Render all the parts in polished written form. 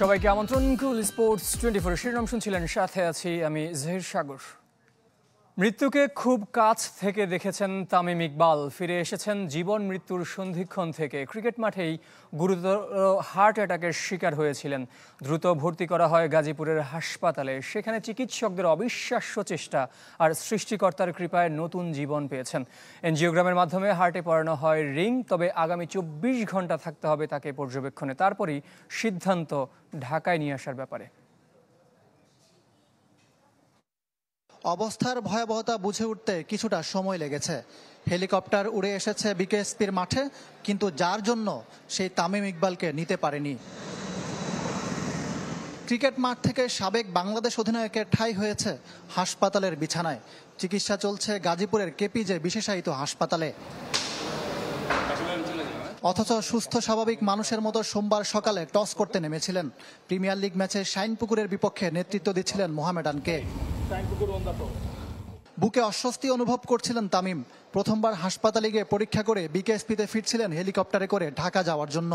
সবাইকে আমন্ত্রণ। কুল স্পোর্টস 24 শিরোনাম শুনছিলেন, সাথে আছি আমি জহির সাগর। মৃত্যুকে খুব কাছ থেকে দেখেছেন তামিম ইকবাল। ফিরে এসেছেন জীবন মৃত্যুর সন্ধিক্ষণ থেকে। ক্রিকেট মাঠেই গুরুতর হার্ট অ্যাটাকের শিকার হয়েছিলেন। দ্রুত ভর্তি করা হয় গাজীপুরের হাসপাতালে। সেখানে চিকিৎসকদের অবিশ্বাস্য চেষ্টা আর সৃষ্টিকর্তার কৃপায় নতুন জীবন পেয়েছেন। এনজিওগ্রামের মাধ্যমে হার্টে পরানো হয় রিং। তবে আগামী 24 ঘন্টা থাকতে হবে তাকে পর্যবেক্ষণে। তারপরই সিদ্ধান্ত ঢাকায় নিয়ে আসার ব্যাপারে। অবস্থার ভয়াবহতা বুঝে উঠতে কিছুটা সময় লেগেছে। হেলিকপ্টার উড়ে এসেছে বিকেএসপির মাঠে, কিন্তু যার জন্য সেই তামিম ইকবালকে নিতে পারেনি। ক্রিকেট মাঠ থেকে সাবেক বাংলাদেশ অধিনায়কের ঠাঁই হয়েছে হাসপাতালের বিছানায়। চিকিৎসা চলছে গাজীপুরের কেপিজে বিশেষায়িত হাসপাতালে। অথচ সুস্থ স্বাভাবিক মানুষের মতো সোমবার সকালে টস করতে নেমেছিলেন। প্রিমিয়ার লিগ ম্যাচে শাইনপুকুরের বিপক্ষে নেতৃত্ব দিচ্ছিলেন মোহামেডানকে। বুকে অস্বস্তি অনুভব করছিলেন তামিম। প্রথমবার হাসপাতালে গিয়ে পরীক্ষা করে বিকেএসপিতে ফিরছিলেন হেলিকপ্টারে করে ঢাকা যাওয়ার জন্য।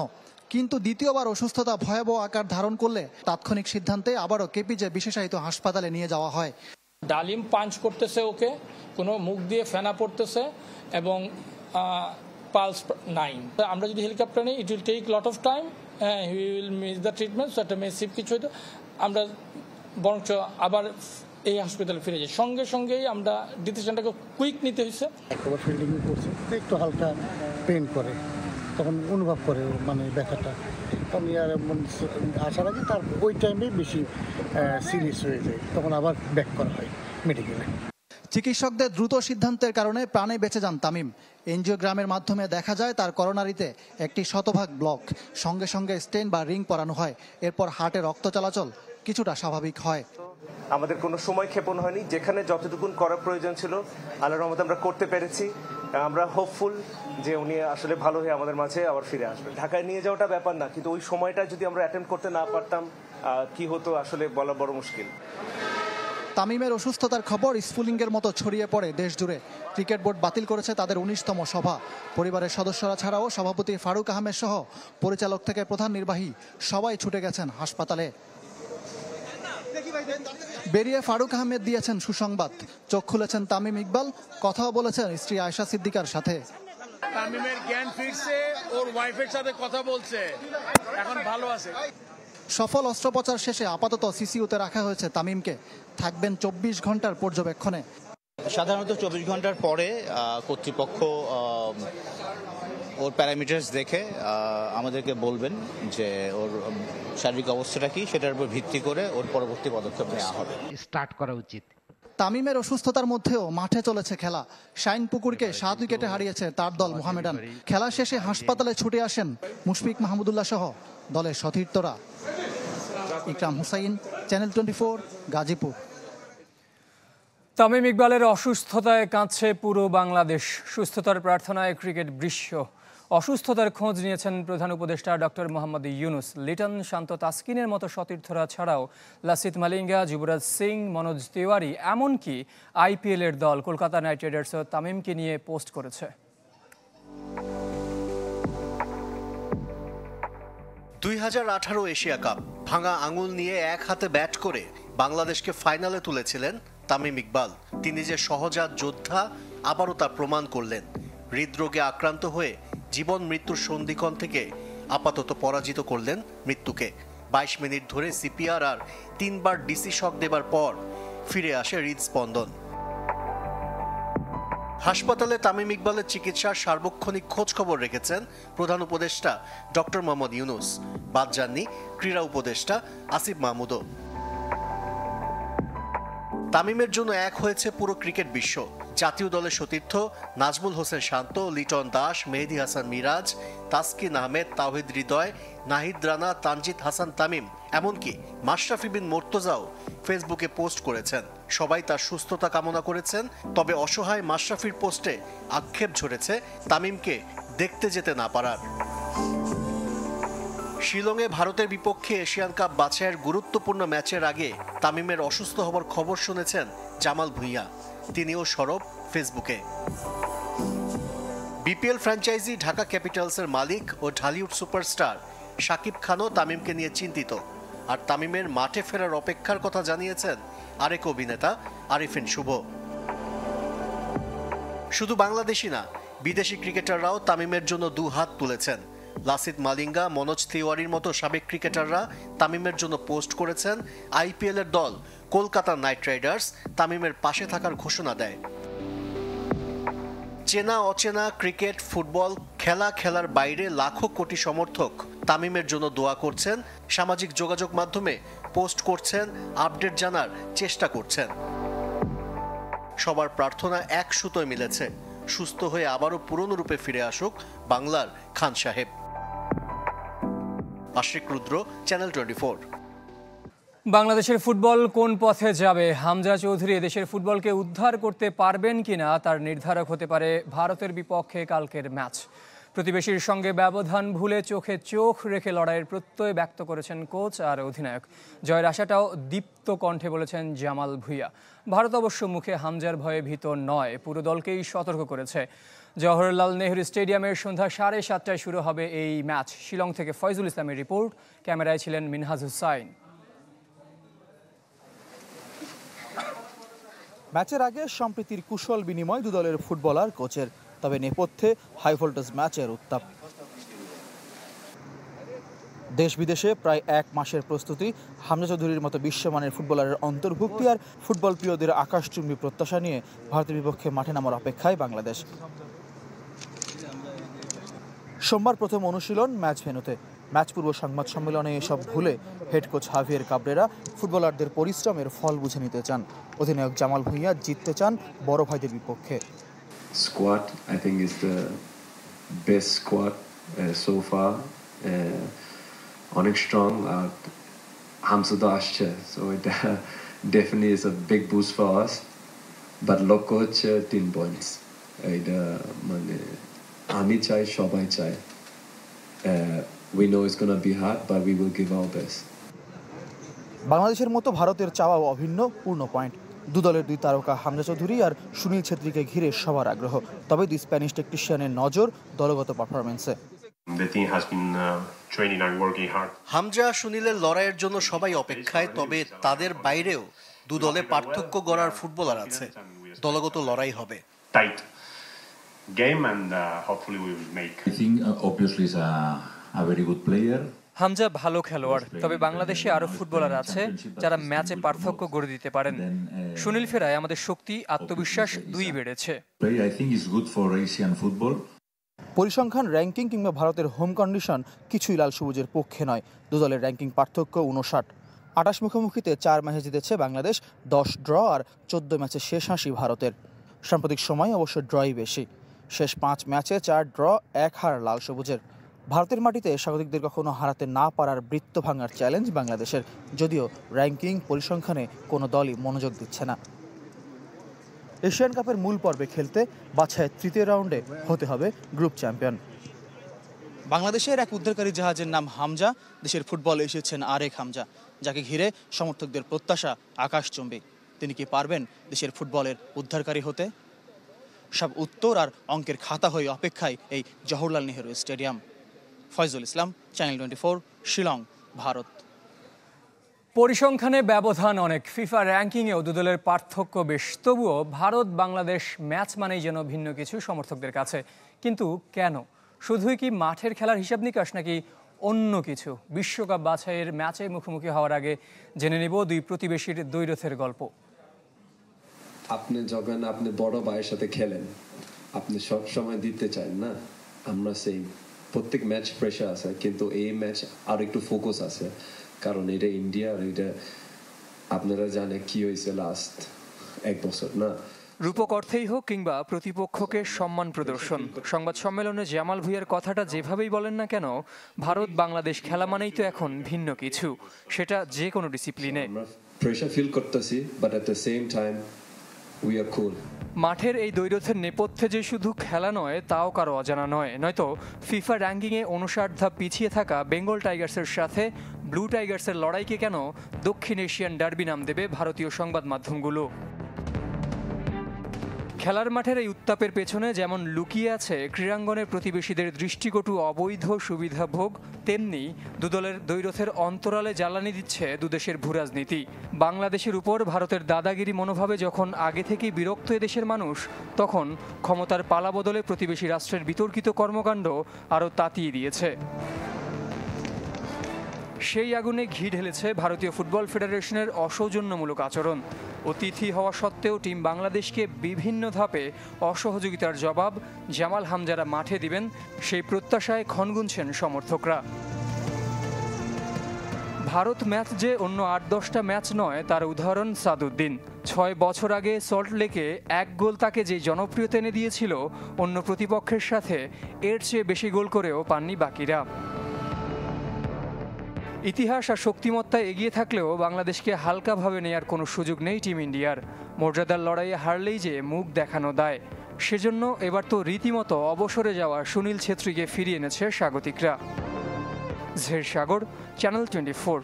কিন্তু দ্বিতীয়বার অসুস্থতা ভয়াবহ আকার ধারণ করলে তাৎক্ষণিক সিদ্ধান্তে আবারও কেপিজে বিশেষায়িত হাসপাতালে নিয়ে যাওয়া হয়। ডালিম পাঞ্চ করতেছে, ওকে কোনো মুখ দিয়ে ফেনা পড়তেছে এবং পালস নাই। আমরা যদি হেলিকপ্টার নিই, it will take lot of time, he will miss the treatment. So একটা মেসিভ কিছু হয়তো আমরা বরঞ্চ আবার এই হাসপাতালে ফিরে যাই। সঙ্গে সঙ্গেই আমরা ডিসিশনটাকে কুইক নিতে হয়েছে। একবার ফিল্ডিং করছে, একটু হালকা পেন করে, তখন অনুভব করে মানে ব্যথাটা। তখন আসার আগে তার ওই টাইমে বেশি সিরিয়াস হয়ে যায়, তখন আবার ব্যাক করা হয় মেডিকেলে। চিকিৎসকদের দ্রুত সিদ্ধান্তের কারণে প্রাণে বেঁচে যান তামিম। এনজিওগ্রামের মাধ্যমে দেখা যায় তার করোনারিতে একটি শতভাগ ব্লক। সঙ্গে সঙ্গে স্টেন বা রিং পরানো হয়। এরপর হার্টে রক্ত চলাচল কিছুটা স্বাভাবিক হয়। আমাদের কোনো সময় ক্ষেপণ হয়নি। যেখানে যতটুকুন করার প্রয়োজন ছিল আল্লাহর রহমতে আমরা করতে পেরেছি। আমরা হোপফুল যে উনি আসলে ভালো হয়ে আমাদের মাঝে আবার ফিরে আসবেন। ঢাকায় নিয়ে যাওয়াটা ব্যাপার না, কিন্তু ওই সময়টা যদি আমরা অ্যাটেন্ড করতে না পারতাম কি হতো আসলে বলা বড় মুশকিল। তামিমের অসুস্থতার খবর স্ফুলিঙ্গের মতো ছড়িয়ে পড়ে দেশ জুড়ে। ক্রিকেট বোর্ড বাতিল করেছে তাদের 19তম সভা। পরিবারের সদস্যরা ছাড়াও সভাপতি ফারুক আহমেদ সহ পরিচালক থেকে প্রধান নির্বাহী সবাই ছুটে গেছেন হাসপাতালে। বেরিয়ে ফারুক আহমেদ দিয়েছেন সুসংবাদ। চোখ খুলেছেন তামিম ইকবাল। কথাও বলেছেন স্ত্রী আয়েশা সিদ্দিকার সাথে। তামিমের জ্ঞান ফিরছে, ওর ওয়াইফের সাথে কথা বলছে, এখন ভালো আছে। সফল অস্ত্রোপচার শেষে আপাতত সিসিইউতে রাখা হয়েছে তামিমকে। থাকবেন 24 ঘন্টার পর্যবেক্ষণে। সাধারণত 24 ঘন্টার পরে কর্তৃপক্ষ ওর প্যারামিটার্স দেখে আমাদেরকে বলবেন যে ওর শারীরিক অবস্থাটা কি, সেটার উপর ভিত্তি করে ওর পরবর্তী পদক্ষেপ নেওয়া হবে। স্টার্ট করা উচিত। তামিমের অসুস্থতার মধ্যেও মাঠে চলেছে খেলা। শাইনপুকুরকে 7 উইকেটে হারিয়েছে তার দল মোহামেডান। খেলা শেষে হাসপাতালে ছুটে আসেন মুশফিক মাহমুদুল্লাহ সহ দলের সতীর্থরা। ইকরাম হুসাইন, চ্যানেল 24, গাজীপুর। তামিম ইকবালের অসুস্থতায় কাঁদছে পুরো বাংলাদেশ। সুস্থতার প্রার্থনায় ক্রিকেট বিশ্ব। অসুস্থতার খোঁজ নিয়েছেন প্রধান উপদেষ্টা ডক্টর মোহাম্মদ ইউনুস। লিটন, শান্ত, তাসকিনের মতো সতীর্থরা ছাড়াও লাসিথ মালিঙ্গা, যুবরাজ সিং, মনোজ তিওয়ারি, এমনকি আইপিএলের দল কলকাতা নাইট রাইডার্সও তামিমকে নিয়ে পোস্ট করেছে। 2018 এশিয়া কাপ ভাঙা আঙুল নিয়ে এক হাতে ব্যাট করে বাংলাদেশকে ফাইনালে তুলেছিলেন তামিম ইকবাল। তিনি যে সহজাত যোদ্ধা আবারও তা প্রমাণ করলেন। হৃদরোগে আক্রান্ত হয়ে জীবন মৃত্যুর সন্ধিক্ষণ থেকে আপাতত পরাজিত করলেন মৃত্যুকে। 22 মিনিট ধরে সিপিআর আর 3বার ডিসি শক দেবার পর ফিরে আসে হৃদস্পন্দন। হাসপাতালে তামিম ইকবালের চিকিৎসার সার্বক্ষণিক খোঁজ খবর রেখেছেন প্রধান উপদেষ্টা ডক্টর মোহাম্মদ ইউনুস। বাদ যাননি ক্রীড়া উপদেষ্টা আসিফ মাহমুদও। তামিমের জন্য এক হয়েছে পুরো ক্রিকেট বিশ্ব। জাতীয় দলের সতীর্থ নাজমুল হোসেন শান্ত, লিটন দাস, মেহেদী হাসান মিরাজ, তাসকিন আহমেদ, তাওহিদ হৃদয়, নাহিদ রানা, তানজিদ হাসান তামিম, এমনকি মাশরাফি বিন মুর্তজাও ফেসবুকে পোস্ট করেছেন। সবাই তার সুস্থতা কামনা করেছেন। তবে অসহায় মাশরাফির পোস্টে আক্ষেপ ঝরেছে তামিমকে দেখতে যেতে না পারার। শিলংয়ে ভারতের বিপক্ষে এশিয়ান কাপ বাছাইয়ের গুরুত্বপূর্ণ ম্যাচের আগে তামিমের অসুস্থ হবার খবর শুনেছেন জামাল ভুঁইয়া। তিনিও সরব ফেসবুকে। বিপিএল ফ্র্যাঞ্চাইজি ঢাকা ক্যাপিটালসের মালিক ও ঢালিউড সুপারস্টার শাকিব খানও তামিমকে নিয়ে চিন্তিত। আর তামিমের মাঠে ফেরার অপেক্ষার কথা জানিয়েছেন আরেক অভিনেতা আরিফিন শুভ। শুধু বাংলাদেশি না, বিদেশি ক্রিকেটাররাও তামিমের জন্য দু হাত তুলেছেন। লাসিথ মালিঙ্গা, মনোজ তিওয়ারির মতো সাবেক ক্রিকেটাররা তামিমের জন্য পোস্ট করেছেন। আইপিএল এর দল কলকাতা নাইট রাইডার্স তামিমের পাশে থাকার ঘোষণা দেয়। চেনা অচেনা ক্রিকেট, ফুটবল খেলার বাইরে লাখো কোটি সমর্থক তামিমের জন্য দোয়া করছেন, সামাজিক যোগাযোগ মাধ্যমে পোস্ট করছেন, আপডেট জানার চেষ্টা করছেন। সবার প্রার্থনা এক সুতোয় মিলেছে, সুস্থ হয়ে আবারও পুরনো রূপে ফিরে আসুক বাংলার খান সাহেব। আশিক রুদ্র, চ্যানেল 24। বাংলাদেশের ফুটবল কোন পথে যাবে? হামজা চৌধুরী দেশের ফুটবলকে উদ্ধার করতে পারবেন কিনা তার নির্ধারক হতে পারে ভারতের বিপক্ষে কালকের ম্যাচ। প্রতিবেশীর সঙ্গে ব্যবধান ভুলে চোখে চোখ রেখে লড়াইয়ের প্রত্যয় ব্যক্ত করেছেন কোচ আর অধিনায়ক। জয়ের আশাটাও দীপ্ত কণ্ঠে বলেছেন জামাল ভুঁইয়া। ভারত অবশ্য মুখে হামজার ভয়ে ভীত নয়, পুরো দলকেই সতর্ক করেছে। জওহরলাল নেহরু স্টেডিয়ামের সন্ধ্যা 7:30টায় শুরু হবে এই ম্যাচ। শিলং থেকে ফয়জুল ইসলামের রিপোর্ট, ক্যামেরায় ছিলেন মিনহাজ হুসাইন। ম্যাচের আগে সম্প্রীতির কুশল বিনিময় দু দলের ফুটবলার কোচের, তবে নেপথ্যে হাই ভোল্টেজ ম্যাচের উত্তাপ। দেশ বিদেশে প্রায় এক মাসের প্রস্তুতি, হামজা চৌধুরীর মতো বিশ্বমানের ফুটবলারের অন্তর্ভুক্তি আর ফুটবল প্রিয়দের আকাশচুম্বী প্রত্যাশা নিয়ে ভারতের বিপক্ষে মাঠে নামার অপেক্ষায় বাংলাদেশ। সোমবার প্রথম অনুশীলন ম্যাচ ভেন্যুতে। ম্যাচ পূর্ব সংবাদ সম্মেলনে এসব ভুলে হেড কোচ হাভিয়ের কাবরেরা ফুটবলারদের পরিশ্রমের ফল বুঝে নিতে চান। অধিনায়ক জামাল ভুঁইয়া জিততে চান বড় ভাইদের বিপক্ষে। Squad, I think, is the best squad so far. অনেক strong. Hamza তো আসছে, so it definitely is a big boost for us. But লক্ষ্য হচ্ছে 3 points. এটা মানে আমি চাই, সবাই চাই। We know it's going to be hard, but we will give our best. বাংলাদেশের মতো ভারতের চাওয়াও অভিন্ন, পূর্ণ পয়েন্ট। দু দলের দুই তারকা হামজা চৌধুরী আর সুনীল ছেত্রীকে ঘিরে সবার আগ্রহ, তবে দুই স্প্যানিশ টেকনিশিয়ানের নজর দলগত পারফরমেন্সে। হামজা সুনীলের লড়াইয়ের জন্য সবাই অপেক্ষায়, তবে তাদের বাইরেও দু দলে পার্থক্য গড়ার ফুটবলার আছে। দলগত লড়াই হবে। হামজা ভালো খেলোয়াড়, তবে বাংলাদেশে আরো ফুটবলার আছে যারা ম্যাচে পার্থক্য গড়ে দিতে পারেন। সুনীল ফেরায় আমাদের শক্তি, আত্মবিশ্বাস দুই বেড়েছে। পরিসংখ্যান, র্যাঙ্কিং কিংবা ভারতের হোম কন্ডিশন কিছুই লাল সবুজের পক্ষে নয়। দু দলের র্যাঙ্কিং পার্থক্য 59। 28 মুখোমুখিতে 4 ম্যাচে জিতেছে বাংলাদেশ, 10 ড্র আর 14 ম্যাচে শেষ হাসি ভারতের। সাম্প্রতিক সময় অবশ্য ড্রই বেশি। শেষ 5 ম্যাচে 4 ড্র, 1 হার লাল সবুজের। ভারতের মাটিতে স্বাগতিকদের কখনো হারাতে না পারার বৃত্ত ভাঙার চ্যালেঞ্জ বাংলাদেশের, যদিও র্যাঙ্কিং পরিসংখ্যানে কোনো দলই মনোযোগ দিচ্ছে না। এশিয়ান কাপের মূল পর্বে খেলতে বাছাইয়ের তৃতীয় রাউন্ডে হতে হবে গ্রুপ চ্যাম্পিয়ন। বাংলাদেশের এক উদ্ধারকারী জাহাজের নাম হামজা, দেশের ফুটবলে এসেছেন আরেক হামজা, যাকে ঘিরে সমর্থকদের প্রত্যাশা আকাশচুম্বী। তিনি কি পারবেন দেশের ফুটবলের উদ্ধারকারী হতে? সব উত্তর আর অঙ্কের খাতা হয়ে অপেক্ষায় এই জওহরলাল নেহরু স্টেডিয়াম। ফয়জুল ইসলাম, চ্যানেল 24, শিলং, ভারত। পরিসংখ্যানে ব্যবধান অনেক, ফিফা র্যাঙ্কিংয়েও দু দলের পার্থক্য বেশ, তবুও ভারত বাংলাদেশ ম্যাচ মানেই যেন ভিন্ন কিছু সমর্থকদের কাছে। কিন্তু কেন? শুধুই কি মাঠের খেলার হিসাব নিকাশ, নাকি অন্য কিছু? বিশ্বকাপ বাছাইয়ের ম্যাচে মুখোমুখি হওয়ার আগে জেনে নেব দুই প্রতিবেশীর দ্বৈরথের গল্প। আপনি যখন আপনি বড় ভাইয়ের সাথে খেলেন, আপনি সব সময় দিতে চান না। আমরা সেই প্রত্যেক ম্যাচ প্রেশার আছে, কিন্তু এই ম্যাচ আর একটু ফোকাস আছে, কারণ এটা ইন্ডিয়া আর এটা আপনারা জানে কি হয়েছে লাস্ট 1 বছর না। রূপক অর্থেই হোক কিংবা প্রতিপক্ষকে সম্মান প্রদর্শন, সংবাদ সম্মেলনে জামাল ভুঁইয়ার কথাটা যেভাবেই বলেন না কেন, ভারত বাংলাদেশ খেলা মানেই তো এখন ভিন্ন কিছু, সেটা যে কোনো ডিসিপ্লিনে। আমরা প্রেশার ফিল করতেছি, but at the same time we are cool. মাঠের এই দ্বৈরথের নেপথ্যে যে শুধু খেলা নয়, তাও কারো অজানা নয়। নয়তো ফিফা র্যাঙ্কিংয়ে 59 ধাপ পিছিয়ে থাকা বেঙ্গল টাইগার্সের সাথে ব্লু টাইগার্সের লড়াইকে কেন দক্ষিণ এশিয়ান ডার্বি নাম দেবে ভারতীয় সংবাদ মাধ্যমগুলো? খেলার মাঠের এই উত্তাপের পেছনে যেমন লুকিয়ে আছে ক্রীড়াঙ্গনের প্রতিবেশীদের দৃষ্টিকটু অবৈধ সুবিধাভোগ, তেমনি দুদলের দ্বৈরথের অন্তরালে জ্বালানি দিচ্ছে দুদেশের ভূরাজনীতি। বাংলাদেশের উপর ভারতের দাদাগিরি মনোভাবে যখন আগে থেকেই বিরক্ত এদেশের মানুষ, তখন ক্ষমতার পালাবদলে প্রতিবেশী রাষ্ট্রের বিতর্কিত কর্মকাণ্ড আরও তাতিয়ে দিয়েছে। সেই আগুনে ঘি ঢেলেছে ভারতীয় ফুটবল ফেডারেশনের অসৌজন্যমূলক আচরণ। অতিথি হওয়া সত্ত্বেও টিম বাংলাদেশকে বিভিন্ন ধাপে অসহযোগিতার জবাব জামাল হামজারা মাঠে দিবেন, সেই প্রত্যাশায় ক্ষণ গুনছেন সমর্থকরা। ভারত ম্যাচ যে অন্য ৮-১০টা ম্যাচ নয় তার উদাহরণ সাদউদ্দিন। ৬ বছর আগে সল্টলেকে ১ গোল তাকে যে জনপ্রিয়তা এনে দিয়েছিল, অন্য প্রতিপক্ষের সাথে এর চেয়ে বেশি গোল করেও পাননি বাকিরা। ইতিহাস আর শক্তিমত্তায় এগিয়ে থাকলেও বাংলাদেশকে হালকাভাবে নেয়ার কোনো সুযোগ নেই টিম ইন্ডিয়ার। মর্যাদার লড়াইয়ে হারলেই যে মুখ দেখানো দায়, সেজন্য এবার তো রীতিমতো অবসরে যাওয়া সুনীল ছেত্রীকে ফিরিয়ে এনেছে স্বাগতিকরা। জহির সাগর, চ্যানেল 24।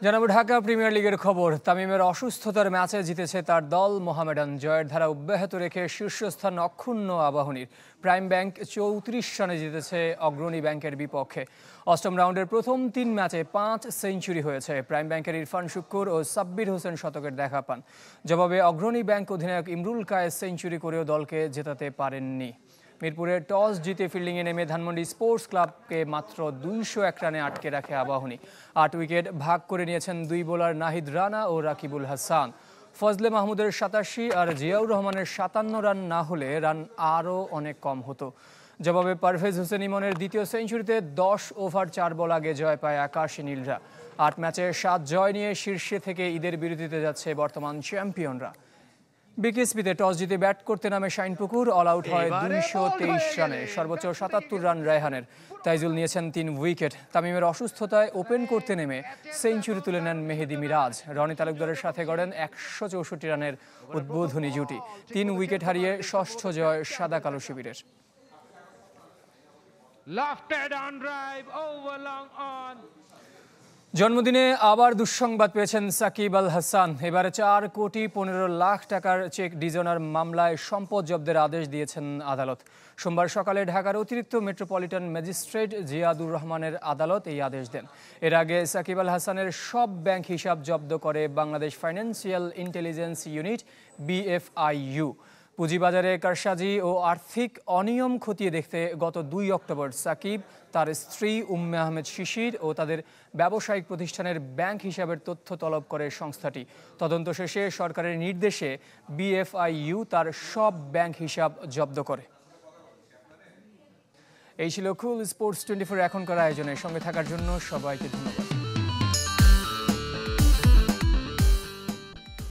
জানাবো ঢাকা প্রিমিয়ার লিগের খবর। তামিমের অসুস্থতার ম্যাচে জিতেছে তার দল মোহামেডান। জয়ের ধারা অব্যাহত রেখে শীর্ষস্থান অক্ষুণ্ণ আবাহনীর। প্রাইম ব্যাংক 34 রানে জিতেছে অগ্রণী ব্যাংকের বিপক্ষে। অষ্টম রাউন্ডের প্রথম 3 ম্যাচে 5 সেঞ্চুরি হয়েছে। প্রাইম ব্যাংকের ইরফান শুক্কুর ও সাব্বির হোসেন শতকের দেখা পান। জবাবে অগ্রণী ব্যাংক অধিনায়ক ইমরুল কায়েস সেঞ্চুরি করেও দলকে জেতাতে পারেননি। মিরপুরে টস জিতে ফিল্ডিংয়ে নেমে ধানমন্ডি স্পোর্টস ক্লাবকে মাত্র 201 রানে আটকে রাখে আবাহনী। 8 উইকেট ভাগ করে নিয়েছেন 2 বোলার নাহিদ রানা ও রাকিবুল হাসান। ফজলে মাহমুদের 87 আর জিয়াউর রহমানের 57 রান না হলে রান আরও অনেক কম হতো। জবাবে পারভেজ হোসেন ইমনের দ্বিতীয় সেঞ্চুরিতে 10 ওভার 4 বল আগে জয় পায় আকাশী নীলরা। 8 ম্যাচে 7 জয় নিয়ে শীর্ষে থেকে ঈদের বিরতিতে যাচ্ছে বর্তমান চ্যাম্পিয়নরা। বিকেএসপিতে টস জিতে ব্যাট করতে নামে শাইনপুকুর। অল আউট হয় 223 রানে। সর্বোচ্চ 77 রান রায়হানের। তাইজুল নিয়েছেন 3 উইকেট। তামিমের অসুস্থতায় ওপেন করতে নেমে সেঞ্চুরি তুলে নেন মেহেদি মিরাজ। রনি তালুকদারের সাথে গড়েন 164 রানের উদ্বোধনী জুটি। 3 উইকেট হারিয়ে ষষ্ঠ জয় সাদা কালো শিবিরের। জন্মদিনে আবার দুঃসংবাদ পেয়েছেন সাকিব আল হাসান। এবারে 4,15,00,000 টাকার চেক ডিজনার মামলায় সম্পদ জব্দের আদেশ দিয়েছেন আদালত। সোমবার সকালে ঢাকার অতিরিক্ত মেট্রোপলিটন ম্যাজিস্ট্রেট জিয়াদুর রহমানের আদালত এই আদেশ দেন। এর আগে সাকিব আল হাসানের সব ব্যাংক হিসাব জব্দ করে Bangladesh financial intelligence unit BFIU। পুঁজিবাজারে কারসাজি ও আর্থিক অনিয়ম খতিয়ে দেখতে গত 2 অক্টোবর সাকিব, তার স্ত্রী উম্মে আহমেদ শিশির ও তাদের ব্যবসায়িক প্রতিষ্ঠানের ব্যাংক হিসাবের তথ্য তলব করে সংস্থাটি। তদন্ত শেষে সরকারের নির্দেশে BFIU তার সব ব্যাংক হিসাব জব্দ করে। এই ছিল কুল স্পোর্টস 24 এখনকার আয়োজনের সঙ্গে থাকার জন্য সবাইকে ধন্যবাদ।